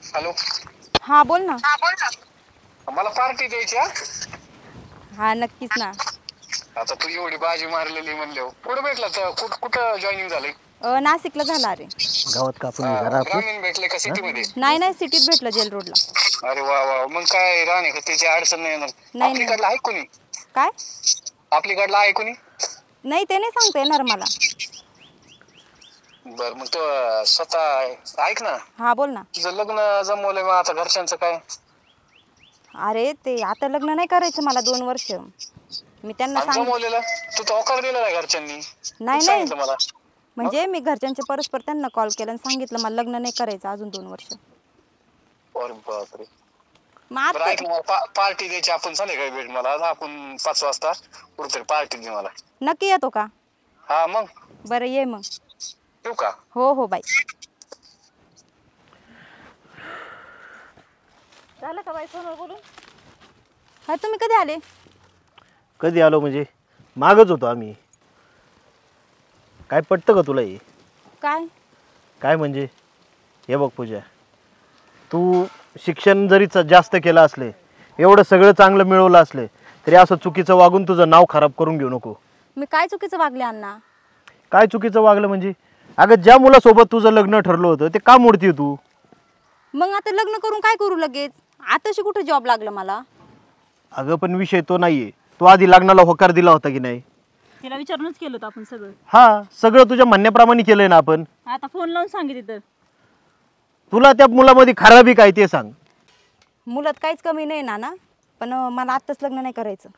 Hello. हा बोल ना. मला पार्टी द्यायची. हा नक्कीच ना. आता तू एवढी बाजी मारलेली म्हणले कुठं भेटला तर कुठं जॉईनिंग झालंय? नाशिकला झाला रे. गावात कापून घरा ग्रामीण भेटले का सिटी मध्ये? नाही सिटीत भेटलं जेल रोडला. अरे वा वा मग काय राहणे त्याची अडचण नाही येणार. नाही आपलीकडला आहे कोणी? काय आपलीकडला आहे कोणी? नाही ते नाही सांगता येणार मला. बर मग तो स्वतः ऐक ना. हा बोल ना. तुझं लग्न जमवलंय मग आता घरच्यांचं काय? अरे ते आता लग्न नाही करायचं मला 2 वर्ष. मी त्यांना जमवलेलं तू तो होकार दिला नाही घरच्यांनी? नाही मला म्हणजे मी घरच्यांचे परस्पर त्यांना कॉल केला आणि सांगितलं मला लग्न नाही करायचं अजून 2 वर्ष. अरे बापरे. मग ऐक ना पार्टी द्यायची आपण संध्याकाळी भेट मला आपण 5 वाजता कुठेतरी पार्टी दे मला. नक्की येतो का? हा मग बरं ये मग. येऊ का? हो बाई. झालं का बाई फोनवर बोलून? हा तुम्ही कधी आले? कधी आलो म्हणजे मागच होतो आम्ही. काय पटतं का तुला हे? काय म्हणजे हे बघ पूजा, तू शिक्षण जरी जास्त केलं असले, एवढं सगळं चांगलं मिळवलं असले तरी असं चुकीचं वागून तुझं नाव खराब करून घेऊ नको. मी काय चुकीचं वागले अण्णा? काय चुकीचं वागलं म्हणजे? अगं ज्या मुलासोबत तुझं लग्न ठरलं होतं ते का मोडती तू? मग आता लग्न करून काय करू लगेच? आताशी कुठे जॉब लागला मला? अगं पण विषय तो नाहीये. तू आधी लग्नाला होकार दिला होता की नाही? तिला विचारूनच केलं होतं आपण सगळं. हा सगळं तुझ्या म्हणण्याप्रमाणे केलंय ना आपण. आता फोन लावून सांगितलं तर तुला त्या मुलामध्ये खराबी काय ते सांग. मुलात काहीच कमी नाही ना पण मला आत्ताच लग्न नाही करायचं.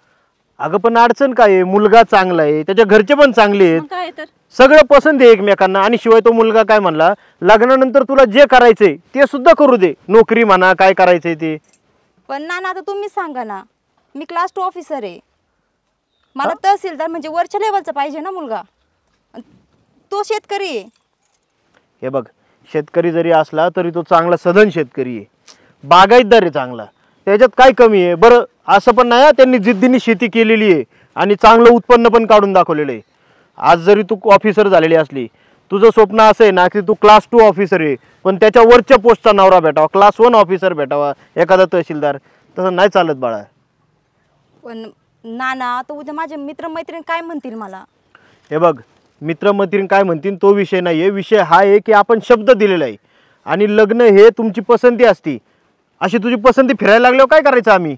अगं पण अडचण काय आहे? मुलगा चांगला आहे, त्याच्या घरचे पण चांगले आहेत, काय तर सगळं पसंत आहे एकमेकांना. आणि शिवाय तो मुलगा काय म्हणला, लग्नानंतर तुला जे करायचंय ते सुद्धा करू दे, नोकरी म्हणा काय करायचंय ते. पण नाना आता तुम्हीच सांगा ना, मी क्लास 2 ऑफिसर आहे. मला तहसीलदार म्हणजे वरच्या लेवलचा पाहिजे ना मुलगा. तो शेतकरी आहे. हे बघ, शेतकरी जरी असला तरी तो चांगला सधन शेतकरी आहे, बागायतदार आहे चांगला. त्याच्यात काय कमी आहे? बरं असं पण नाही, त्यांनी जिद्दीने शेती केलेली आहे आणि चांगलं उत्पन्न पण काढून दाखवलेलं आहे. आज जरी तू ऑफिसर झालेली असली, तुझं स्वप्न असं आहे ना की तू क्लास 2 ऑफिसर आहे पण त्याच्या वरच्या पोस्टचा नवरा भेटावा, क्लास 1 ऑफिसर भेटावा, एखादा तहसीलदार. तसं नाही चालत बाळा. पण नाना तर उद्या माझे मित्रमैत्रीण काय म्हणतील मला? हे बघ, मित्रमैत्रीण काय म्हणतील तो विषय नाही आहे. विषय हा आहे की आपण शब्द दिलेला आहे आणि लग्न हे तुमची पसंती असती. अशी तुझी पसंती फिरायला लागल्यावर काय करायचं आम्ही?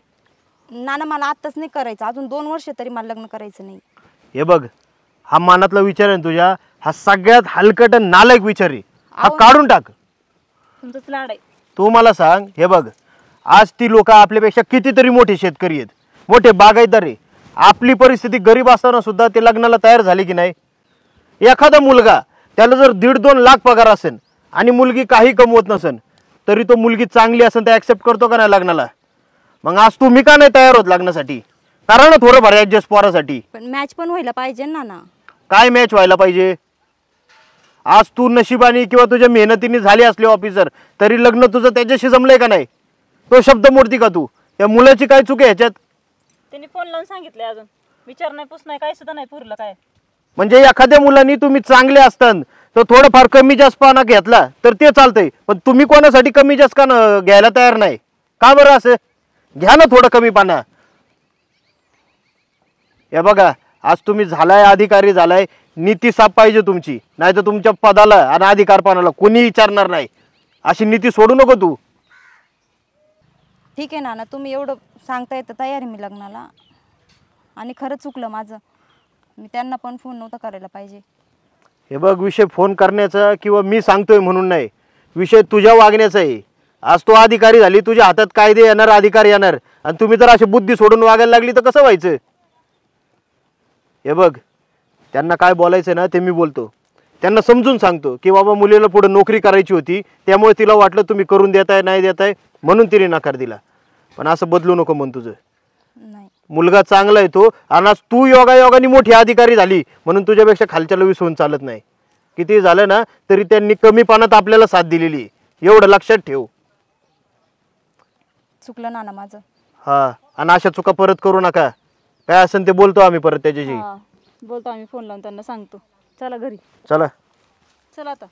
नाना मला आत्ताच नाही करायचं, अजून 2 वर्ष तरी मला लग्न करायचं नाही. हे बघ, हा मनातला विचार आहे तुझ्या, हा सगळ्यात हलकट आणि नालायक विचार आहे. हा काढून टाक. तुमचंच लाड आहे. तू मला सांग, हे बघ, आज ती लोक आपल्यापेक्षा कितीतरी मोठे शेतकरी आहेत, मोठे बागायतदार आहे. आपली परिस्थिती गरीब असताना सुद्धा ते लग्नाला तयार झाले की नाही? एखादा मुलगा त्याला जर 1.5-2 लाख पगार असेल आणि मुलगी काही कमवत नसेल तरी तो मुलगी चांगली असेल तर ॲक्सेप्ट करतो का नाही लग्नाला? मग आज तुम्ही का नाही तयार होत लग्नासाठी? कारण ना थोडंफार ॲडजस्ट पोरासाठी. पण मॅच पण व्हायला पाहिजे ना. काय मॅच व्हायला पाहिजे? आज तू नशिबाने किंवा तुझ्या मेहनतीने झाली असली ऑफिसर तरी लग्न तुझं त्याच्याशी जमलंय का नाही? तो शब्द मोडती का तू? त्या मुलाची काय चूक आहे ह्याच्यात? त्यांनी फोन लावून सांगितले, अजून विचार नाही पूस नाही काय सुद्धा नाही पुरलं काय. म्हणजे एखाद्या मुलांनी तुम्ही चांगले असताना तर थोडंफार कमी जास्तपणा घेतला तर ते चालतंय, पण तुम्ही कोणासाठी कमी जास्त का घ्यायला तयार नाही का बरं? असं घ्या ना थोडं कमीपणा. हे बघा, आज तुम्ही झालाय अधिकारी झालाय, नीती साफ पाहिजे तुमची, नाही तर तुमच्या पदाला आणि अधिकारपणाला कोणी विचारणार नाही. अशी नीती सोडू नको तू. ठीक आहे नाना, तुम्ही एवढं सांगताय तर तयार आहे मी लग्नाला. आणि खरंच चुकलं माझं, मी त्यांना पण फोन नव्हता करायला पाहिजे. हे बघ, विषय फोन करण्याचा किंवा मी सांगतोय म्हणून नाही, विषय तुझ्या वागण्याचा आहे. आज तो अधिकारी झाली, तुझ्या हातात कायदे येणार, अधिकार येणार, आणि तुम्ही जर अशी बुद्धी सोडून वागायला लागली तर कसं व्हायचं? हे बघ, त्यांना काय बोलायचं ना ते मी बोलतो. त्यांना समजून सांगतो की बाबा मुलीला पुढे नोकरी करायची होती, त्यामुळे तिला वाटलं तुम्ही करून देताय नाही देताय म्हणून तिने नकार दिला. पण असं बदलू नको मन तुझं. नाही, मुलगा चांगला आहे तो, आणि आज तू योगायोगाने मोठी अधिकारी झाली म्हणून तुझ्यापेक्षा खालच्याला विसरून चालत नाही. किती झालं ना तरी त्यांनी कमीपणात आपल्याला साथ दिलेली आहे, एवढं लक्षात ठेव. चुकलं नाना माझं. हा, आणि अशा चुका परत करू नका. काय असेल ते बोलतो आम्ही परत त्याच्याशी. बोलतो आम्ही फोन लावून त्यांना सांगतो. चला घरी. चला चला आता.